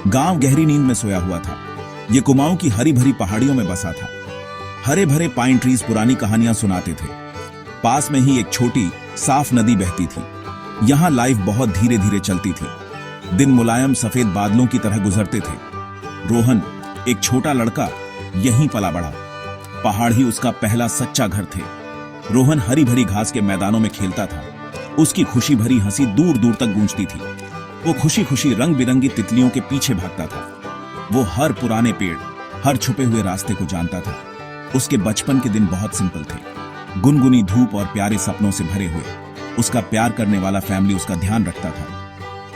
गांव गहरी नींद में सोया हुआ था। ये कुमाऊं की हरी भरी पहाड़ियों में बसा था। हरे भरे पाइन ट्रीज पुरानी कहानियां सुनाते थे। पास में ही एक छोटी साफ नदी बहती थी। यहां लाइफ बहुत धीरे धीरे चलती थी। दिन मुलायम सफेद बादलों की तरह गुजरते थे। रोहन, एक छोटा लड़का, यहीं पला बढ़ा। पहाड़ ही उसका पहला सच्चा घर थे। रोहन हरी भरी घास के मैदानों में खेलता था। उसकी खुशी भरी हंसी दूर दूर तक गूंजती थी। वो खुशी खुशी रंग बिरंगी तितलियों के पीछे भागता था। वो हर पुराने पेड़, हर छुपे हुए रास्ते को जानता था। उसके बचपन के दिन बहुत सिंपल थे। गुनगुनी धूप और प्यारे सपनों से भरे हुए। उसका प्यार करने वाला फैमिली उसका ध्यान रखता था।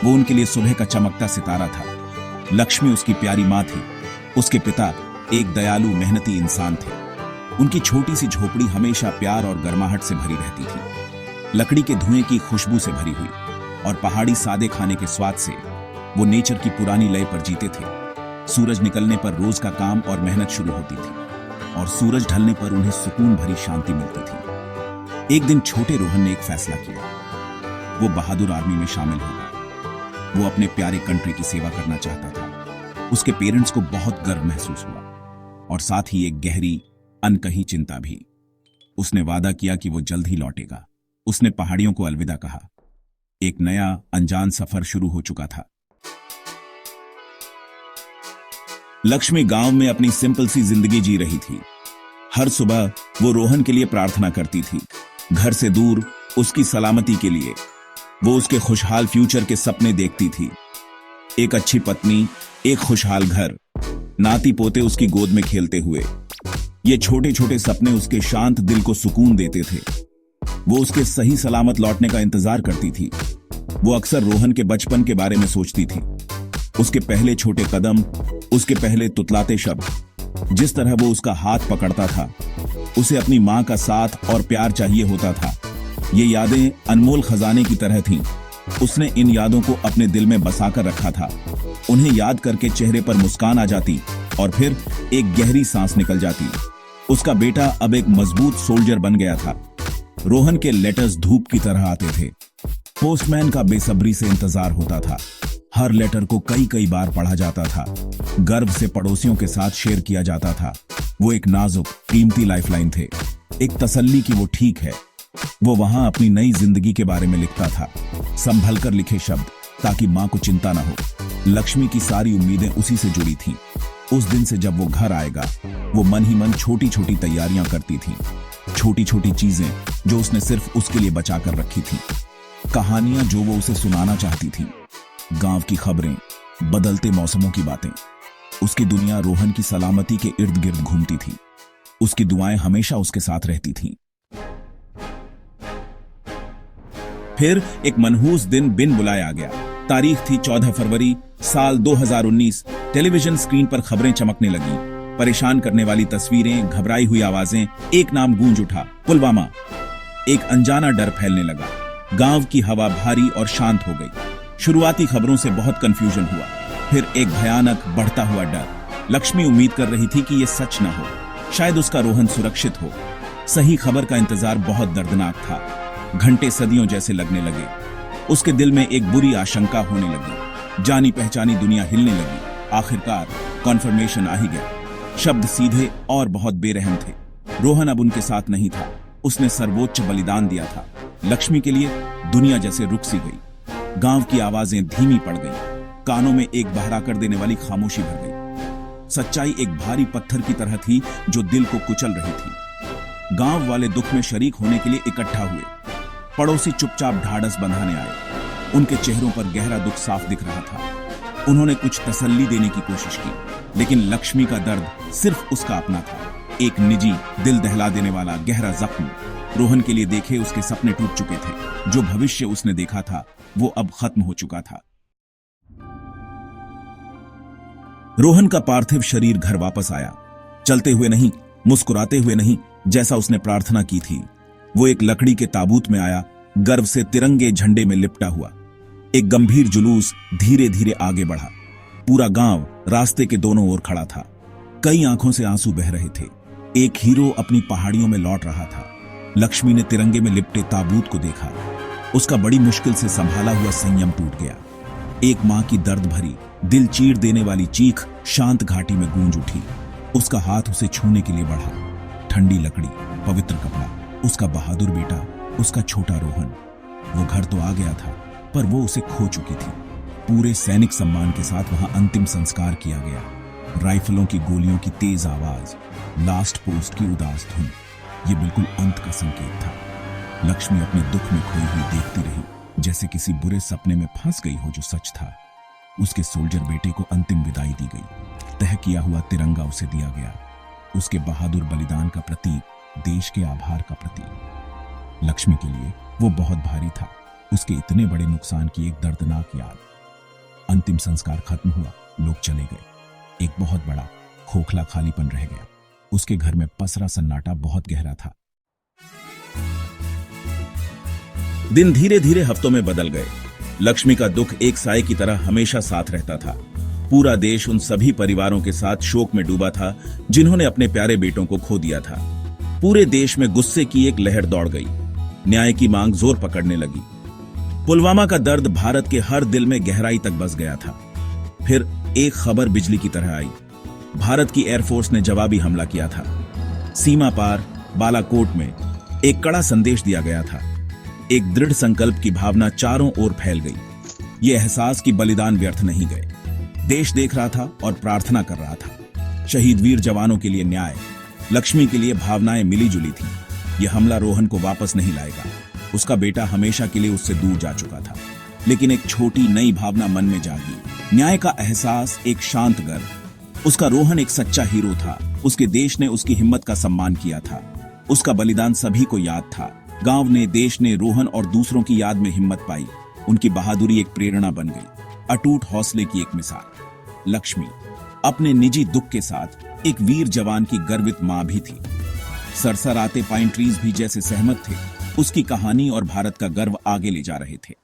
वो उनके लिए सुबह का चमकता सितारा था। लक्ष्मी उसकी प्यारी माँ थी। उसके पिता एक दयालु मेहनती इंसान थे। उनकी छोटी सी झोपड़ी हमेशा प्यार और गर्माहट से भरी रहती थी। लकड़ी के धुएं की खुशबू से भरी हुई और पहाड़ी सादे खाने के स्वाद से वो नेचर की पुरानी लय पर जीते थे। सूरज निकलने पर रोज का काम और मेहनत शुरू होती थी और सूरज ढलने पर उन्हें सुकून भरी शांति मिलती थी। एक दिन छोटे रोहन ने एक फैसला किया। वो बहादुर आर्मी में शामिल होगा। वो अपने प्यारे कंट्री की सेवा करना चाहता था। उसके पेरेंट्स को बहुत गर्व महसूस हुआ और साथ ही एक गहरी अनकही चिंता भी। उसने वादा किया कि वो जल्द ही लौटेगा। उसने पहाड़ियों को अलविदा कहा। एक नया अनजान सफर शुरू हो चुका था। लक्ष्मी गांव में अपनी सिंपल सी जिंदगी जी रही थी। हर सुबह वो रोहन के लिए प्रार्थना करती थी, घर से दूर उसकी सलामती के लिए। वो उसके खुशहाल फ्यूचर के सपने देखती थी। एक अच्छी पत्नी, एक खुशहाल घर, नाती पोते उसकी गोद में खेलते हुए। ये छोटे छोटे सपने उसके शांत दिल को सुकून देते थे। वो उसके सही सलामत लौटने का इंतजार करती थी। वो अक्सर रोहन के बचपन के बारे में सोचती थी। उसके पहले छोटे कदम, उसके पहले तुतलाते शब्द, जिस तरह वो उसका हाथ पकड़ता था। उसे अपनी माँ का साथ और प्यार चाहिए होता था। ये यादें अनमोल खजाने की तरह थीं। उसने इन यादों को अपने दिल में बसाकर रखा था। उन्हें याद करके चेहरे पर मुस्कान आ जाती और फिर एक गहरी सांस निकल जाती। उसका बेटा अब एक मजबूत सोल्जर बन गया था। रोहन के लेटर्स धूप की तरह आते थे। पोस्टमैन का बेसब्री से इंतजार होता था। हर लेटर को कई कई बार पढ़ा जाता था। गर्व से पड़ोसियों के साथ शेयर किया जाता था। वो एक नाजुक, कीमती लाइफलाइन थे। एक तसल्ली कि वो ठीक है। वो वहां अपनी नई जिंदगी के बारे में लिखता था, संभल कर लिखे शब्द, ताकि मां को चिंता न हो। लक्ष्मी की सारी उम्मीदें उसी से जुड़ी थीं। उस दिन से जब वो घर आएगा, वो मन ही मन छोटी छोटी तैयारियां करती थी। छोटी छोटी चीजें जो उसने सिर्फ उसके लिए बचा कर रखी थी। कहानियां जो वो उसे सुनाना चाहती थी। गांव की खबरें, बदलते मौसमों की बातें। उसकी दुनिया रोहन की सलामती के इर्द गिर्द घूमती थी। उसकी दुआएं हमेशा उसके साथ रहती थीं। फिर एक मनहूस दिन बिन बुलाए आ गया। तारीख थी 14 फरवरी साल 2019। टेलीविजन स्क्रीन पर खबरें चमकने लगी। परेशान करने वाली तस्वीरें, घबराई हुई आवाजें। एक नाम गूंज उठा, पुलवामा। एक अनजाना डर फैलने लगा। गांव की हवा भारी और शांत हो गई। शुरुआती खबरों से बहुत कंफ्यूजन हुआ, फिर एक भयानक बढ़ता हुआ डर। लक्ष्मी उम्मीद कर रही थी कि यह सच न हो। शायद उसका रोहन सुरक्षित हो। सही खबर का इंतजार बहुत दर्दनाक था। घंटे सदियों जैसे लगने लगे। उसके दिल में एक बुरी आशंका होने लगी। जानी पहचानी दुनिया हिलने लगी। आखिरकार कॉन्फर्मेशन आ ही गया। शब्द सीधे और बहुत बेरहम थे। रोहन अब उनके साथ नहीं था। उसने सर्वोच्च बलिदान दिया था। लक्ष्मी के लिए दुनिया जैसे रुक सी गई। गांव की आवाजें धीमी पड़ गईं। कानों में एक बहरा कर देने वाली खामोशी भर गई। सच्चाई एक भारी पत्थर की तरह थी जो दिल को कुचल रही थी। गांव वाले दुख में शरीक होने के लिए इकट्ठा हुए। पड़ोसी चुपचाप ढाढ़स बंधाने आए। उनके चेहरों पर गहरा दुख साफ दिख रहा था। उन्होंने कुछ तसल्ली देने की कोशिश की, लेकिन लक्ष्मी का दर्द सिर्फ उसका अपना था। एक निजी, दिल दहला देने वाला गहरा जख्म। रोहन के लिए देखे उसके सपने टूट चुके थे। जो भविष्य उसने देखा था वो अब खत्म हो चुका था। रोहन का पार्थिव शरीर घर वापस आया। चलते हुए नहीं, मुस्कुराते हुए नहीं, जैसा उसने प्रार्थना की थी। वो एक लकड़ी के ताबूत में आया, गर्व से तिरंगे झंडे में लिपटा हुआ। एक गंभीर जुलूस धीरे धीरे आगे बढ़ा। पूरा गांव रास्ते के दोनों ओर खड़ा था। कई आंखों से आंसू बह रहे थे। एक हीरो अपनी पहाड़ियों में लौट रहा था। लक्ष्मी ने तिरंगे में लिपटे ताबूत को देखा। उसका बड़ी मुश्किल से संभाला हुआ संयम टूट गया। एक मां की दर्द भरी दिल चीर देने वाली चीख शांत घाटी में गूंज उठी। उसका हाथ उसे छूने के लिए बढ़ा। ठंडी लकड़ी, पवित्र कपड़ा, उसका बहादुर बेटा, उसका छोटा रोहन। वो घर तो आ गया था, पर वो उसे खो चुकी थी। पूरे सैनिक सम्मान के साथ वहां अंतिम संस्कार किया गया। राइफलों की गोलियों की तेज आवाज, लास्ट पोस्ट की उदास धुन, ये बिल्कुल अंत का संकेत था। लक्ष्मी अपने दुख में खोई हुई देखती रही, जैसे किसी बुरे सपने में फंस गई हो जो सच था। उसके सोल्जर बेटे को अंतिम विदाई दी गई। तह किया हुआ तिरंगा उसे दिया गया, उसके बहादुर बलिदान का प्रतीक, देश के आभार का प्रतीक। लक्ष्मी के लिए वो बहुत भारी था, उसके इतने बड़े नुकसान की एक दर्दनाक याद। अंतिम संस्कार खत्म हुआ, लोग चले गए। एक बहुत बड़ा खोखला खालीपन रह गया। उसके घर में पसरा सन्नाटा बहुत गहरा था। दिन धीरे धीरे हफ्तों में बदल गए। लक्ष्मी का दुख एक साए की तरह हमेशा साथ रहता था। पूरा देश उन सभी परिवारों के साथ शोक में डूबा था जिन्होंने अपने प्यारे बेटों को खो दिया था। पूरे देश में गुस्से की एक लहर दौड़ गई। न्याय की मांग जोर पकड़ने लगी। पुलवामा का दर्द भारत के हर दिल में गहराई तक बस गया था। फिर एक खबर बिजली की तरह आई। भारत की एयरफोर्स ने जवाबी हमला किया था। सीमा पार बालाकोट में एक कड़ा संदेश दिया गया था। एक दृढ़ संकल्प की भावना चारों ओर फैल गई। यह एहसास कि बलिदान व्यर्थ नहीं गए। देश देख रहा था और प्रार्थना कर रहा था। शहीद वीर जवानों के लिए न्याय, लक्ष्मी के लिए भावनाएं मिली जुली थी। यह हमला रोहन को वापस नहीं लाएगा। उसका बेटा हमेशा के लिए उससे दूर जा चुका था, लेकिन एक छोटी नई भावना मन में जागी। न्याय का एहसास, एक शांत गर्व। उसका रोहन एक सच्चा हीरो था। उसके देश ने उसकी हिम्मत का सम्मान किया था। उसका बलिदान सभी को याद था। गांव ने, देश ने, रोहन और दूसरों की याद में हिम्मत पाई। उनकी बहादुरी एक प्रेरणा बन गई, अटूट हौसले की एक मिसाल। लक्ष्मी अपने निजी दुख के साथ एक वीर जवान की गर्वित मां भी थी। सरसराते पाइन ट्रीज भी जैसे सहमत थे। उसकी कहानी और भारत का गर्व आगे ले जा रहे थे।